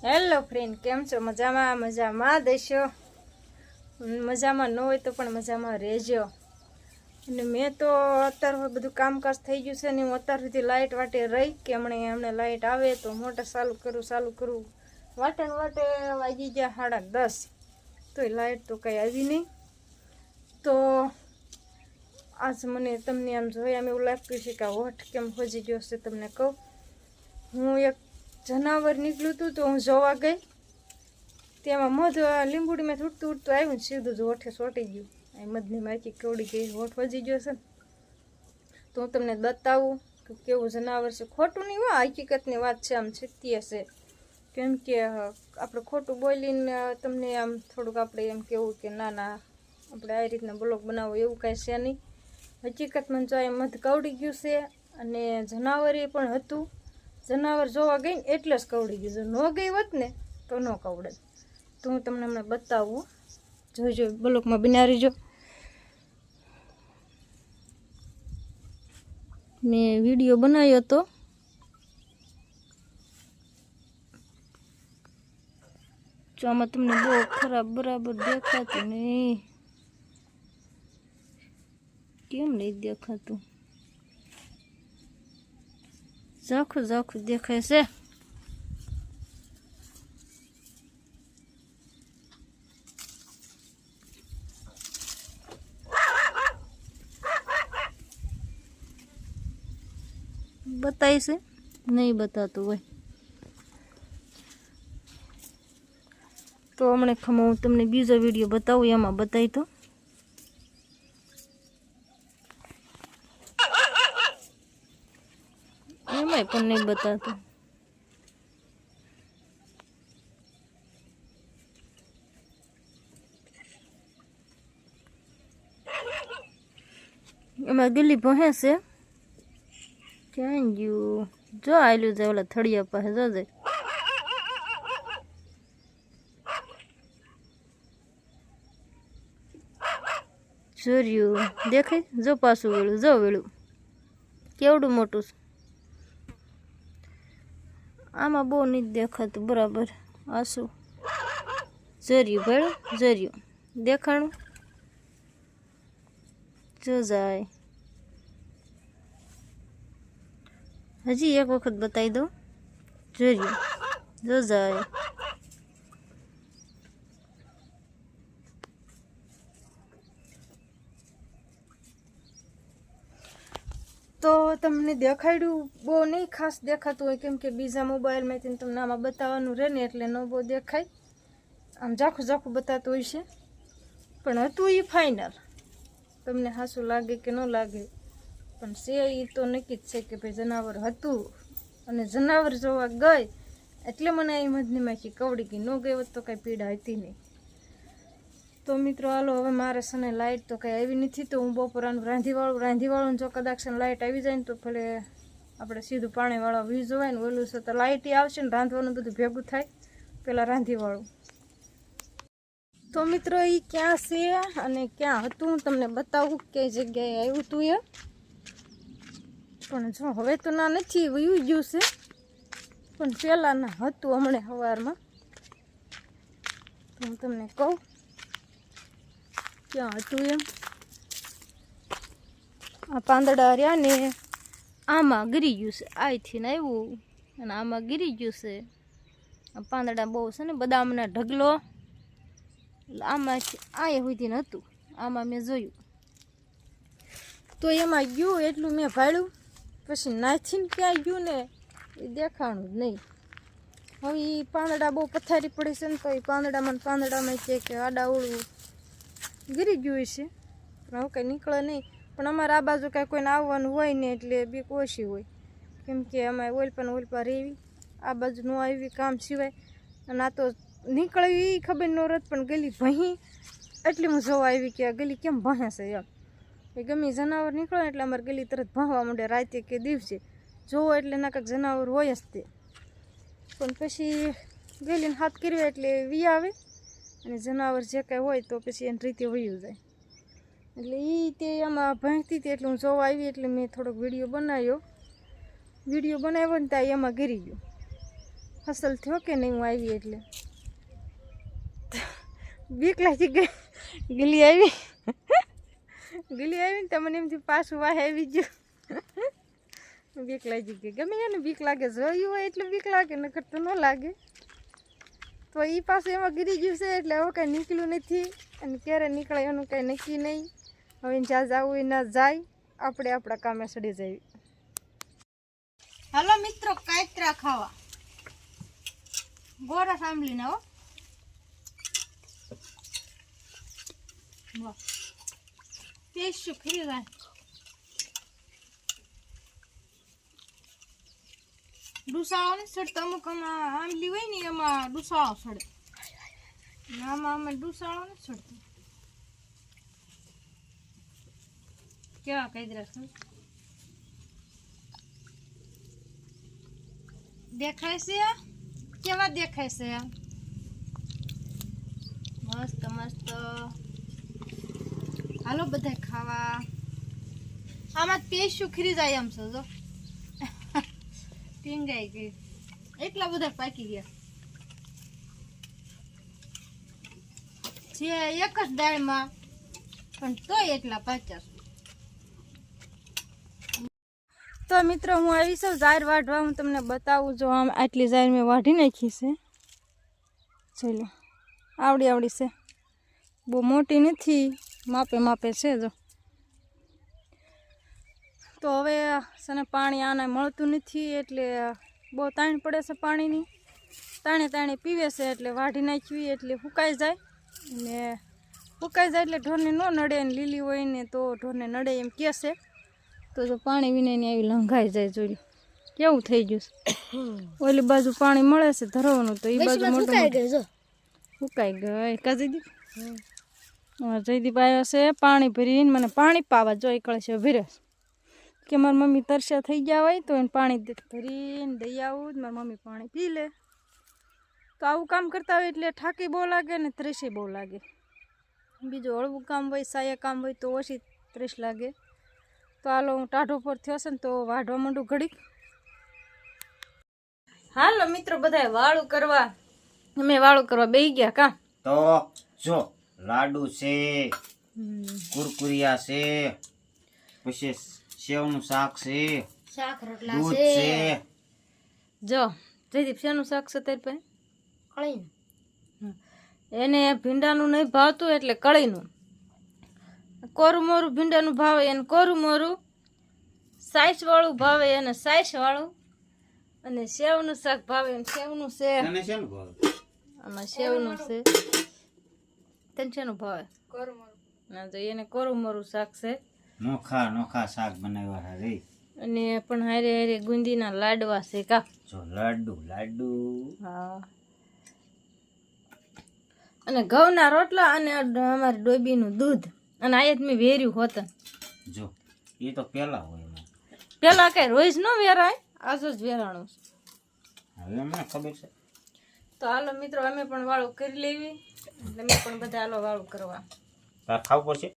Hello friend, કેમ છો? મજામાં? મજામાં દેશો. મજામાં ન હોય તો પણ મજામાં રહેજો. અને મેં તો અત્યારે બધું કામકાજ થઈ ગયું છે ને હું અત્યાર સુધી લાઇટ વાટે રહી કે હમણે લાઇટ આવે તો મોટર ચાલુ કરું વાટે વાગી ગયા 10:30 તોય લાઇટ તો કંઈ આવી નહીં. તો આજ મને તમને આમ જોયા મેં એવું લાગતું છે કે આ હોઠ કેમ ખોજી ગયો છે. તમને કહું, હું એક જનાવર નીકળ્યું હતું તો હું જોવા ગઈ, તેમાં મધ લીંબુડીમાં ઉડતું આવ્યું ને સીધું જ હોઠે ચોંટી ગયું. એ મધની માખી કવડી ગઈ, હોઠ વજી ગયો છે ને. તો હું તમને બતાવું કે કેવું જનાવર છે. ખોટું નહીં હોય, હકીકતની વાત છે, આમ સત્ય છે. કેમ કે આપણે ખોટું બોલીને તમને આમ થોડુંક આપણે એમ કેવું કે ના આપણે આ રીતના બ્લોગ બનાવો એવું કાંઈ છે નહીં. હકીકતમાં જો એ મધ કવડી ગયું છે અને જનાવર એ પણ હતું. જનાવર જોવા ગઈ ને એટલે જ કવડી ગયું. જો ન ગઈ હોત ને તો ન કવડે. તો હું તમને હમણાં બતાવું, જોઈજો બ્લોકમાં બનાવી જો. મેં વિડીયો બનાવ્યો હતો, જો આમાં તમને બહુ ખરાબ બરાબર દેખાતું નહીં. કેમ નહીં દેખાતું? ઝાખું દેખાય છે. બતાય છે? નહીં બતાતું હોય તો હમણાં ખમા હું તમને બીજો વિડીયો બતાવું, એમાં બતાવી તો. એમાંય પણ નહીં બતાતું. એમાં ગીલી ભહે છે. ક્યાં ગયું? જો આયલું જાય ઓલા થળિયા પાસે જોજે. જોર્યું દેખાય? જો પાછું વેળું, જો વેળું કેવડું મોટું છે. આમાં બહુ નથી દેખાતું બરાબર. આસું જોર્યું ભેળું, જોર્યું દેખાણું. જો જાય. હજી એક વખત બતાવી દઉં. જોર્યું, જો જાય. તો તમને દેખાડ્યું બહુ નહીં ખાસ દેખાતું હોય, કેમ કે બીજા મોબાઈલમાંથી તમને આમાં બતાવવાનું રહે ને એટલે ન બહુ દેખાય. આમ ઝાખું બતાતું હોય છે, પણ હતું એ ફાઇનલ. તમને હાસું લાગે કે ન લાગે, પણ છે એ તો નક્કી જ છે કે ભાઈ જનાવર હતું. અને જનાવર જોવા ગઈ એટલે મને આ મધની માખી કવડી ગઈ. ન ગઈ હોત તો કાંઈ પીડા હતી નહીં. તો મિત્રો હાલો, હવે મારે છે ને લાઇટ તો કંઈ આવી નથી, તો હું બપોરાનું રાંધીવાળું જો કદાચ લાઇટ આવી જાય ને તો ભલે આપણે સીધું પાણીવાળા વીજ જોવાય ને ઓલું છે તો લાઇટ આવશે ને રાંધવાનું બધું ભેગું થાય. પેલા રાંધીવાળું તો મિત્રો એ ક્યાં છે અને ક્યાં હતું હું તમને બતાવું કઈ જગ્યાએ આવ્યું હતું એ. પણ જો હવે તો ના નથી, વયું ગયું છે, પણ પહેલાં ના હતું હમણાં સવારમાં. તો હું તમને કહું ક્યાં હતું એમ. આ પાંદડા રહ્યા ને આમાં ગીરી ગયું છે. આઈથી ને આવ્યું અને આમાં ગીરી ગયું છે. આ પાંદડા બહુ છે ને બદામના ઢગલો, એટલે આમાં આ સુધી હતું. આમાં મેં જોયું તો એમાં ગયું એટલું મેં ભાડ્યું, પછી નાથીને ક્યાં ગયું ને એ દેખાણું જ નહીં. હવે એ પાંદડા બહુ પથારી પડી છે ને તો એ પાંદડામાં કે આડાવડું ગીરી ગયું છે, પણ હવે કંઈ નીકળે નહીં. પણ અમારે આ બાજુ કાંઈ કોઈને આવવાનું હોય ને એટલે બીક ઓછી હોય, કેમ કે અમારે ઓલપા રેવી આ બાજુ ન આવી કામ સિવાય. અને આ તો નીકળવી એ ખબર ન રત, પણ ગલી ભહી એટલી હું જોવા આવી કે આ ગલી કેમ ભહે છે એમ. એ ગમે જનાવર નીકળે એટલે અમારે ગલી તરત ભણવા માંડે, રાતે કે દિવસે જોવો એટલે ના કાંઈક જનાવર હોય જ તે. પણ પછી ગલીને હાથ કર્યો એટલે વી આવે અને જનાવર જે કાંઈ હોય તો પછી એની રીતે વયું જાય. એટલે એ તે આમાં ભણતી હતી એટલે હું જોવા આવી એટલે મેં થોડોક વિડીયો બનાવ્યો ને ત્યાં એમાં ગીરી ગયું. ફસલ થયો કે નહીં હું આવી એટલે બીક લાગી ગઈ. ગીલી આવી ને તમને એમથી પાછું વાહ આવી ગયું. બીક લાગી ગઈ. ગમે એને બીક લાગે, જોયું હોય એટલે બીક લાગે, નકર તો ન લાગે. તો એ પાછું એમાં ગીરી ગયું છે એટલે હવે કાંઈ નીકળ્યું નથી અને ક્યારે નીકળે એનું કાંઈ નક્કી નહીં. હવે જ્યાં જવું એ ના જાય, આપણે આપણા કામે સડી જઈએ. હાલો મિત્રો, કાંકરા ખાવા ગોરા સાંભળીને હો. વાહ, પેસ્ટ ફરી જાય. ડુસાળો ને સડતો અમુક આંબલી હોય ને એમાં ડુસાળો સડે, આમાં અમે ડુસાળો ને સડતો. કેવા કાયદરા દેખાય છે? કેવા દેખાય છે? મસ્ત મસ્ત. હાલો બધા ખાવા. આમાં પેસ્ટ ખરી જાય એમ છે. જો ટીંગાઈ ગઈ, એટલા બધા પાકી ગયા છે એક જ દાળમાં, પણ તોય એટલા પાક્યા. તો મિત્રો હું આવી છું જાર વાઢવા. હું તમને બતાવું. જો આમ આટલી જાર મેં વાઢી નાખી છે. ચલો, આવડી આવડી છે, બહુ મોટી નથી, માપે માપે છે. જો તો હવે છે ને પાણી આને મળતું નથી એટલે બહુ તાણ પડે છે પાણીની. તાણે પીવે છે એટલે વાઢી નાખવી એટલે સુકાઈ જાય. ને સુકાઈ જાય એટલે ઢોરને ન નડે, ને લીલી હોય ને તો ઢોરને નડે એમ કહે છે. તો જો પાણી વિનાની આવી લંઘાઈ જાય. જોયું કેવું થઈ ગયું છે. ઓલી બાજુ પાણી મળે છે ધરવાનું, તો એ બાજુ સુકાઈ ગઈ. કાજીદીપ જયદીપ આવ્યો છે પાણી ભરીને મને પાણી પાવા. જો એ કળશે ભીરે કે મારી મમ્મી તરસ્યા થઈ ગયા હોય તો એને પાણી ભરીને દઈ આવું, મારી મમ્મી પાણી પી લે. તો આવું કામ કરતા હોય એટલે થાકી બહુ લાગે ને ત્રેસી બહુ લાગે. બીજું હળવું કામ હોય, સાયા કામ હોય તો ઓછી ત્રેસ લાગે. તો હાલો હું ટાઢો પર થયો છે ને તો વાઢવા માંડું ઘડીક. હાલો મિત્રો બધા વાળું કરવા, અમે વાળું કરવા બેસી ગયા. કા તો જો લાડુ છે, કુરકુરિયા છે, પછી સેવનું શાક છે, દૂધ છે. જો જયદીપ શેનું શાક છે તારી પાસે? કળીનું. એને ભીંડાનું નહીં ભાવતું એટલે કળીનું. કોરું મોરું ભીંડાનું ભાવે એને કોરું મોરું, સાઈસ વાળું ભાવે એને સાઈસ વાળું, અને સેવનું શાક ભાવે એને સેવનું છે. તને શેનું ભાવે? આમાં સેવનું છે. તને શેનું ભાવે? કોરું મોરું. ના તો એને કોરું મોરું શાક છે. નોખા શાક બનાવ્યા રે. અને પણ હારે હારે ગુંદીના લાડવા છે. કા જો લાડુ. હા, અને ઘઉંના રોટલા અને અમારી ડોબીનું દૂધ. અને આયત મેં વેર્યું હોત. જો એ તો પેલા હોય એમાં. પેલા કઈ રોજ ન વેરાય, આજ જ વેરાણું છે. હવે મને ખબર છે. તો હાલો મિત્રો અમે પણ વાળું કરી લેવી. તમે પણ બધા હાલો વાળું કરવા. ખાવું પડશે.